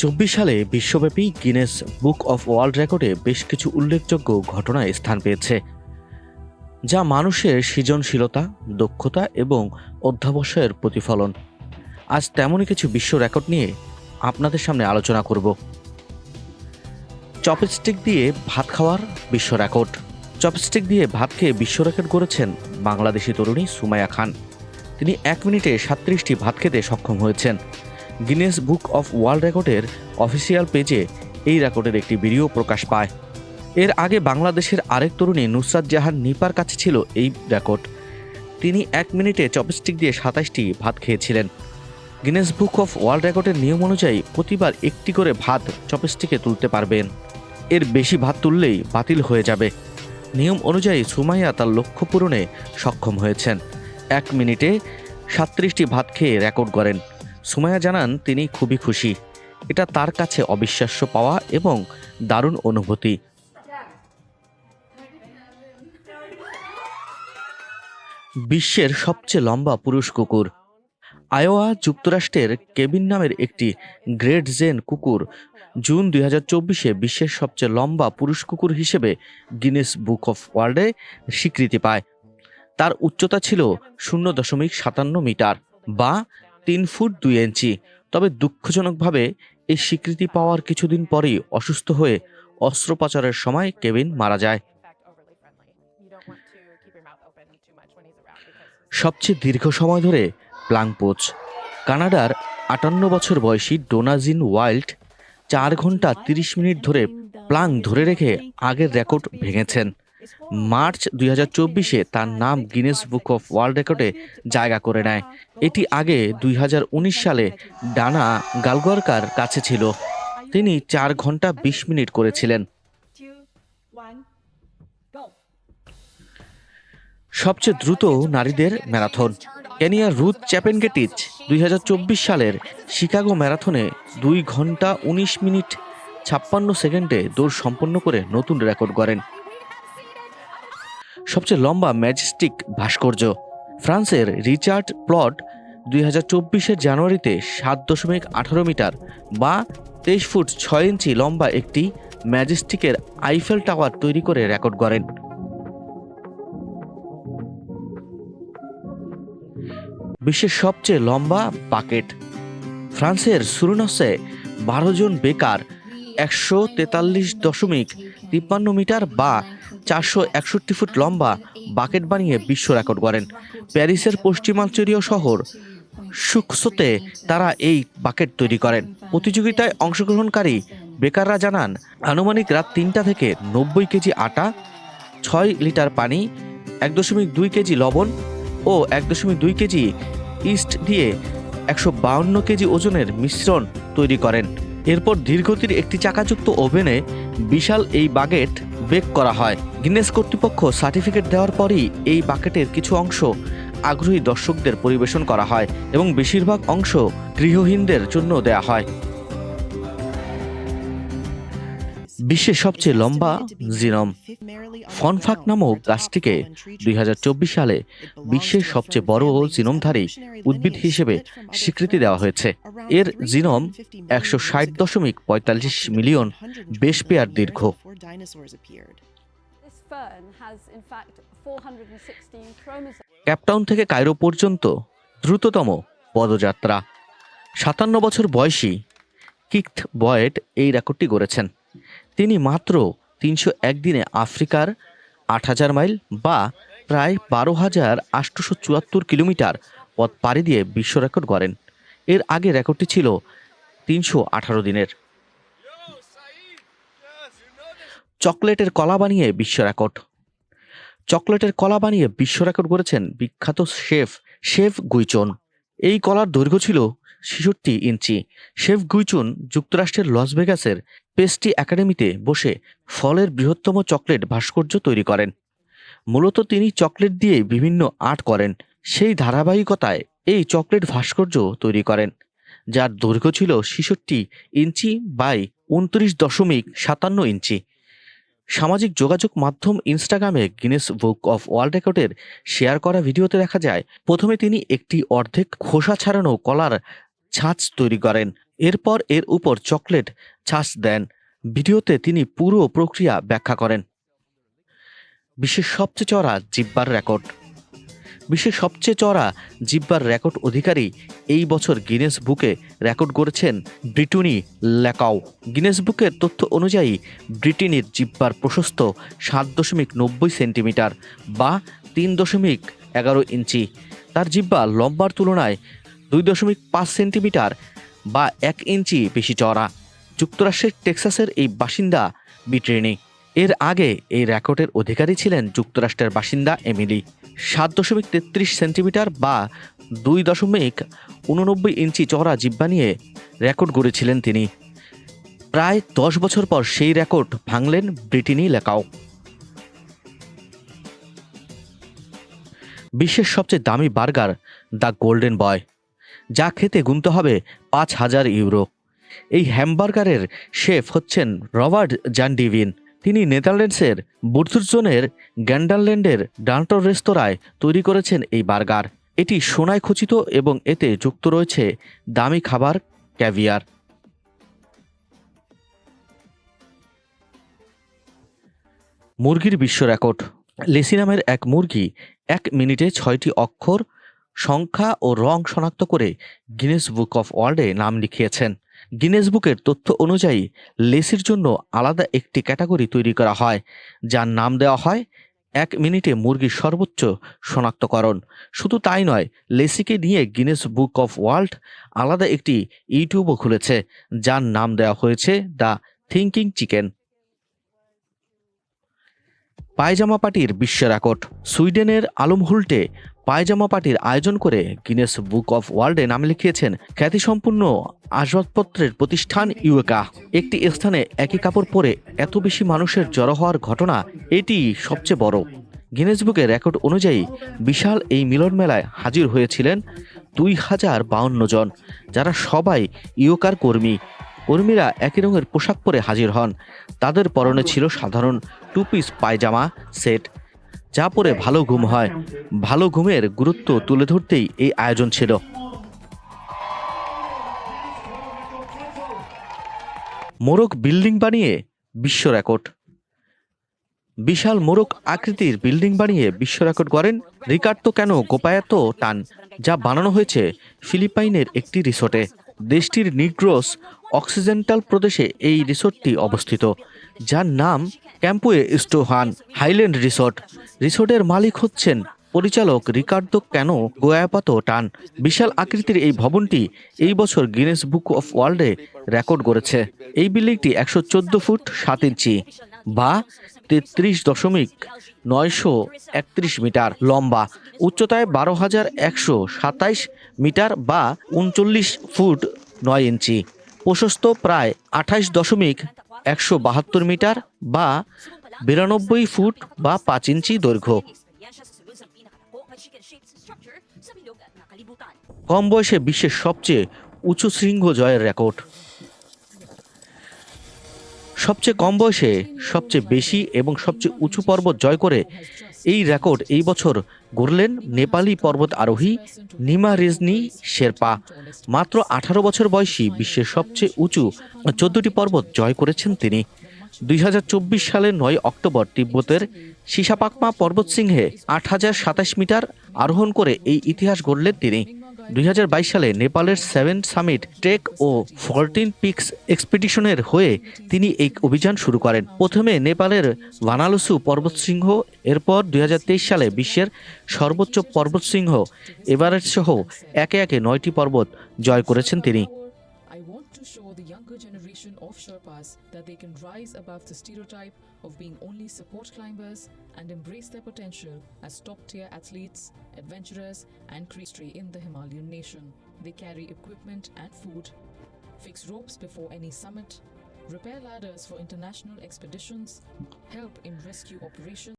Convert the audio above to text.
2024 সালে বিশ্বব্যাপী Guinness book of world রেকর্ডে বেশ কিছু উল্লেখযোগ্য ঘটনায় স্থান পেয়েছে, যা মানুষের সৃজনশীলতা, দক্ষতা এবং অধ্যবসায়ের প্রতিফলন। আজ তেমনই কিছু বিশ্ব রেকর্ড নিয়ে আপনাদের সামনে আলোচনা করব। চপস্টিক দিয়ে ভাত খাওয়ার বিশ্ব রেকর্ড। চপস্টিক দিয়ে ভাত খেয়ে বিশ্ব রেকর্ড করেছেন বাংলাদেশি তরুণী সুমাইয়া খান। তিনি 1 মিনিটে 37টি ভাত খেতে সক্ষম হয়েছেন। গিনেস বুক অফ ওয়ার্ল্ড রেকর্ডের অফিসিয়াল পেজে এই রেকর্ডের একটি ভিডিও প্রকাশ পায়। এর আগে বাংলাদেশের আরেক তরুণী নুসরাত জাহান নিপার কাছে ছিল এই রেকর্ড। তিনি 1 মিনিটে চপস্টিক দিয়ে 27টি ভাত খেয়েছিলেন। গিনেস বুক অফ ওয়ার্ল্ড রেকর্ডের নিয়ম অনুযায়ী প্রতিবার একটি করে ভাত চপস্টিকে তুলতে পারবেন। এর বেশি ভাত তুললেই বাতিল হয়ে যাবে। নিয়ম অনুযায়ী সুমাইয়া তার লক্ষ্য পূরণে সক্ষম হয়েছেন। 1 মিনিটে 37টি ভাত খেয়ে রেকর্ড করেন। সুমাইয়া জানান তিনি খুবই খুশি। এটা তার কাছে অবিশ্বাস্য পাওয়া এবং দারুণ অনুভূতি। বিশ্বের সবচেয়ে লম্বা পুরুষ কুকুর। আয়োয়া যুক্তরাষ্ট্রের কেবিন নামের একটি গ্রেট জেন কুকুর জুন 2024-এ বিশ্বের সবচেয়ে লম্বা পুরুষ কুকুর হিসেবে গিনেস বুক অফ ওয়ার্ল্ডে স্বীকৃতি পায়। তার উচ্চতা ছিল 0.57 মিটার বা 3 ফুট 2 ইঞ্চি। তবে দুঃখজনকভাবে এই স্বীকৃতি পাওয়ার কিছুদিন পরেই অসুস্থ হয়ে অস্ত্রোপচারের সময় কেভিন মারা যায়। সবচেয়ে দীর্ঘ সময় ধরে প্লাং পোজ। কানাডার 58 বছর বয়সী ডোনাজিন ওয়াইল্ড 4 ঘন্টা 30 মিনিট ধরে প্লাং ধরে রেখে আগের রেকর্ড ভেঙেছেন। মার্চ 2024-এ তার নাম গিনেস বুক অফ ওয়ার্ল্ড রেকর্ডে জায়গা করে নেয়। এটি আগে 2019 সালে ডানা গালগোয়ারকার কাছে ছিল। তিনি 4 ঘন্টা 20 মিনিট করেছিলেন। সবচেয়ে দ্রুত নারীদের ম্যারাথন। কেনিয়ার রুথ চ্যাপেনগেটিচ 2024 সালের শিকাগো ম্যারাথনে 2 ঘন্টা 19 মিনিট 56 সেকেন্ডে দৌড় সম্পন্ন করে নতুন রেকর্ড করেন। সবচেয়ে লম্বা ম্যাজেস্টিক ভাস্কর্য। ফ্রান্সের রিচার্ড প্লট 2024-এর জানুয়ারিতে 7.18 মিটার বা 23 ফুট 6 ইঞ্চি লম্বা একটি ম্যাজেস্টিকের আইফেল টাওয়ার তৈরি করে রেকর্ড করেন। বিশ্বের সবচেয়ে লম্বা বাকেট। ফ্রান্সের সুরুনসে 12 জন বেকার 143.53 মিটার বা 461 ফুট লম্বা বাকেট বানিয়ে বিশ্ব রেকর্ড করেন। প্যারিসের পশ্চিমাঞ্চলীয় শহর সুকসোতে তারা এই বাকেট তৈরি করেন। প্রতিযোগিতায় অংশগ্রহণকারী বেকাররা জানান, আনুমানিক রাত 3টা থেকে 90 কেজি আটা, 6 লিটার পানি, 1.2 কেজি লবণ ও 1.2 কেজি ইস্ট দিয়ে 152 কেজি ওজনের মিশ্রণ তৈরি করেন। এরপর ধীরগতির একটি চাকাযুক্ত ওভেনে বিশাল এই বাকেট বেক করা হয়। গিনেস কর্তৃপক্ষ সার্টিফিকেট দেওয়ার পরই এই বাকেটের কিছু অংশ আগ্রহী দর্শকদের পরিবেশন করা হয় এবং বেশিরভাগ অংশ গৃহহীনদের জন্য দেয়া হয়। বিশ্বের সবচেয়ে লম্বা জিনোম। ফনফাক নামক গাছটিকে 2024 সালে বিশ্বের সবচেয়ে বড় জিনোমধারী উদ্ভিদ হিসেবে স্বীকৃতি দেওয়া হয়েছে। এর জিনোম 160.45 মিলিয়ন বেস পেয়ার দীর্ঘ। ক্যাপটাউন থেকে কায়রো পর্যন্ত দ্রুততম পদযাত্রা। 57 বছর বয়সী কিথ বয়েড এই রেকর্ডটি গড়েছেন। তিনি মাত্র 301 দিনে আফ্রিকার 8000 মাইল বা প্রায় 12,874 কিলোমিটার পথ পাড়ি দিয়ে বিশ্ব রেকর্ড করেন। এর আগে রেকর্ডটি ছিল 318 দিনের। চকলেটের কলা বানিয়ে বিশ্ব রেকর্ড। চকলেটের কলা বানিয়ে বিশ্ব রেকর্ড করেছেন বিখ্যাত শেফ গুইচন। এই কলার দৈর্ঘ্য ছিল 66 ইঞ্চি। শেফ গুইচুন যুক্তরাষ্ট্রের লস ভেগাসের পেস্ট্রি একাডেমিতে বসে ফলের বৃহত্তম চকলেট ভাস্কর্য তৈরি করেন। মূলত তিনি চকলেট দিয়ে বিভিন্ন আর্ট করেন। সেই ধারাবাহিকতায় এই চকলেট ভাস্কর্য তৈরি করেন, যার দৈর্ঘ্য ছিল 66 ইঞ্চি বাই 29.57 ইঞ্চি। সামাজিক যোগাযোগ মাধ্যম ইনস্টাগ্রামে গিনেস বুক অফ ওয়ার্ল্ড রেকর্ডের শেয়ার করা ভিডিওতে দেখা যায়, প্রথমে তিনি একটি অর্ধেক খোসা ছাড়ানো কলার ছাঁচ তৈরি করেন। এরপর এর উপর চকলেট ছাঁচ দেন। ভিডিওতে তিনি পুরো প্রক্রিয়া ব্যাখ্যা করেন। বিশ্বের সবচেয়ে চওড়া জিহ্বার রেকর্ড। বিশ্বের সবচেয়ে চওড়া জিহ্বার রেকর্ড অধিকারী এই বছর গিনেস বুকে রেকর্ড করেছেন ব্রিটনি ল্যাকাও। গিনেস বুকের তথ্য অনুযায়ী ব্রিটেনির জিহ্বার প্রশস্ত 7.90 সেন্টিমিটার বা 3.11 ইঞ্চি। তার জিহ্বা লম্বার তুলনায় 2.5 সেন্টিমিটার বা 1 ইঞ্চি বেশি চওড়া। যুক্তরাষ্ট্রের টেক্সাসের এই বাসিন্দা ব্রিটনি। এর আগে এই রেকর্ডের অধিকারী ছিলেন যুক্তরাষ্ট্রের বাসিন্দা এমিলি। 7.33 সেন্টিমিটার বা 2.89 ইঞ্চি চওড়া জিহ্বা নিয়ে রেকর্ড গড়েছিলেন তিনি। প্রায় 10 বছর পর সেই রেকর্ড ভাঙলেন ব্রিটনি ল্যাকাও। বিশ্বের সবচেয়ে দামি বার্গার দ্য গোল্ডেন বয়, যা খেতে গুনতে হবে 5,000 ইউরো। এই হ্যামবার্গারের শেফ হচ্ছেন রবার্ট জান ডিভিন। তিনি নেদারল্যান্ডসের বুর্জনের গ্যান্ডারল্যান্ডের ডান্টর রেস্তোরাঁয় তৈরি করেছেন এই বার্গার। এটি সোনায় খচিত এবং এতে যুক্ত রয়েছে দামি খাবার ক্যাভিয়ার। মুরগির বিশ্ব রেকর্ড। লেসি নামের এক মুরগি 1 মিনিটে 6টি অক্ষর, সংখ্যা ও রং শনাক্ত করে গিনেস বুক অফ ওয়ার্ল্ডে নাম লিখিয়েছেন। গিনেস বুকের তথ্য অনুযায়ী লেসির জন্য আলাদা একটি ক্যাটাগরি তৈরি করা হয়, যার নাম দেওয়া হয় 1 মিনিটে মুরগির সর্বোচ্চ শনাক্তকরণ। শুধু তাই নয়, লেসিকে নিয়ে গিনেস বুক অফ ওয়ার্ল্ড আলাদা একটি ইউটিউবও খুলেছে, যার নাম দেওয়া হয়েছে দ্য থিঙ্কিং চিকেন। পায়জামা পার্টির বিশ্ব রেকর্ড। সুইডেনের আলমহুল্টে পায়জামা পার্টির আয়োজন করে গিনেস বুক অফ ওয়ার্ল্ডে নাম লিখিয়েছেন খ্যাতিসম্পন্ন আসবাবপত্রের প্রতিষ্ঠান ইউকা। একটি স্থানে একই কাপড় পরে এত বেশি মানুষের জড়ো হওয়ার ঘটনা এটি সবচেয়ে বড়। গিনেস বুকের রেকর্ড অনুযায়ী বিশাল এই মিলন মেলায় হাজির হয়েছিলেন 2052 জন, যারা সবাই ইউকার কর্মীরা একই রঙের পোশাক পরে হাজির হন। তাদের পরনে ছিল সাধারণ 2 পিস পায়জামা সেট, যা পরে ভালো ঘুম হয়। ভালো ঘুমের গুরুত্ব তুলে ধরতেই এই আয়োজন ছিল। মোরগ বিল্ডিং বানিয়ে বিশ্ব রেকর্ড। বিশাল মোরগ আকৃতির বিল্ডিং বানিয়ে বিশ্ব রেকর্ড করেন রিকার্দো ক্যানো গোপায়াতো টান, যা বানানো হয়েছে ফিলিপাইনের একটি রিসোর্টে। দেশটির নিগ্রোস অক্সিডেন্টাল প্রদেশে এই রিসোর্টটি অবস্থিত, যার নাম ক্যাম্পুয়ে স্টোহান হাইল্যান্ড রিসোর্ট। রিসোর্টের মালিক হচ্ছেন পরিচালক রিকার্দো ক্যানো গোয়াপাতো টান। বিশাল আকৃতির এই ভবনটি এই বছর গিনেস বুক অফ ওয়ার্ল্ডে রেকর্ড করেছে। এই বিল্ডিংটি 114 ফুট 7 ইঞ্চি বা 33.931 মিটার লম্বা, উচ্চতায় 12,127 মিটার বা 39 ফুট 9 ইঞ্চি, প্রশস্ত প্রায় 28.172 মিটার বা 92 ফুট বা 5 ইঞ্চি দৈর্ঘ্য। কম বয়সে বিশ্বের সবচেয়ে উঁচু শৃঙ্গ জয়ের রেকর্ড। সবচেয়ে কম বয়সে সবচেয়ে বেশি এবং সবচেয়ে উঁচু পর্বত জয় করে এই রেকর্ড এই বছর গড়লেন নেপালি পর্বত আরোহী নিমা রেজনি শেরপা। মাত্র 18 বছর বয়সী বিশ্বের সবচেয়ে উঁচু 14টি পর্বত জয় করেছেন তিনি। 2024 সালের 9 অক্টোবর তিব্বতের সিসাপাকমা পর্বতশৃঙ্গে 8,027 মিটার আরোহণ করে এই ইতিহাস গড়লেন তিনি। 2022 সালে নেপালের 7 সামিট ট্রেক ও 14 পিকস এক্সপিডিশনের হয়ে তিনি এই অভিযান শুরু করেন। প্রথমে নেপালের ভানালুসু পর্বতশৃঙ্গ, এরপর 2023 সালে বিশ্বের সর্বোচ্চ পর্বতশৃঙ্গ এভারেস্ট সহ একে একে 9টি পর্বত জয় করেছেন তিনি। I want to show the younger generation of Sherpas that they can rise above the stereotype of being only support climbers and embrace their potential as top-tier athletes, adventurers, and creators in the Himalayan nation. They carry equipment and food, fix ropes before any summit, repair ladders for international expeditions, help in rescue operations.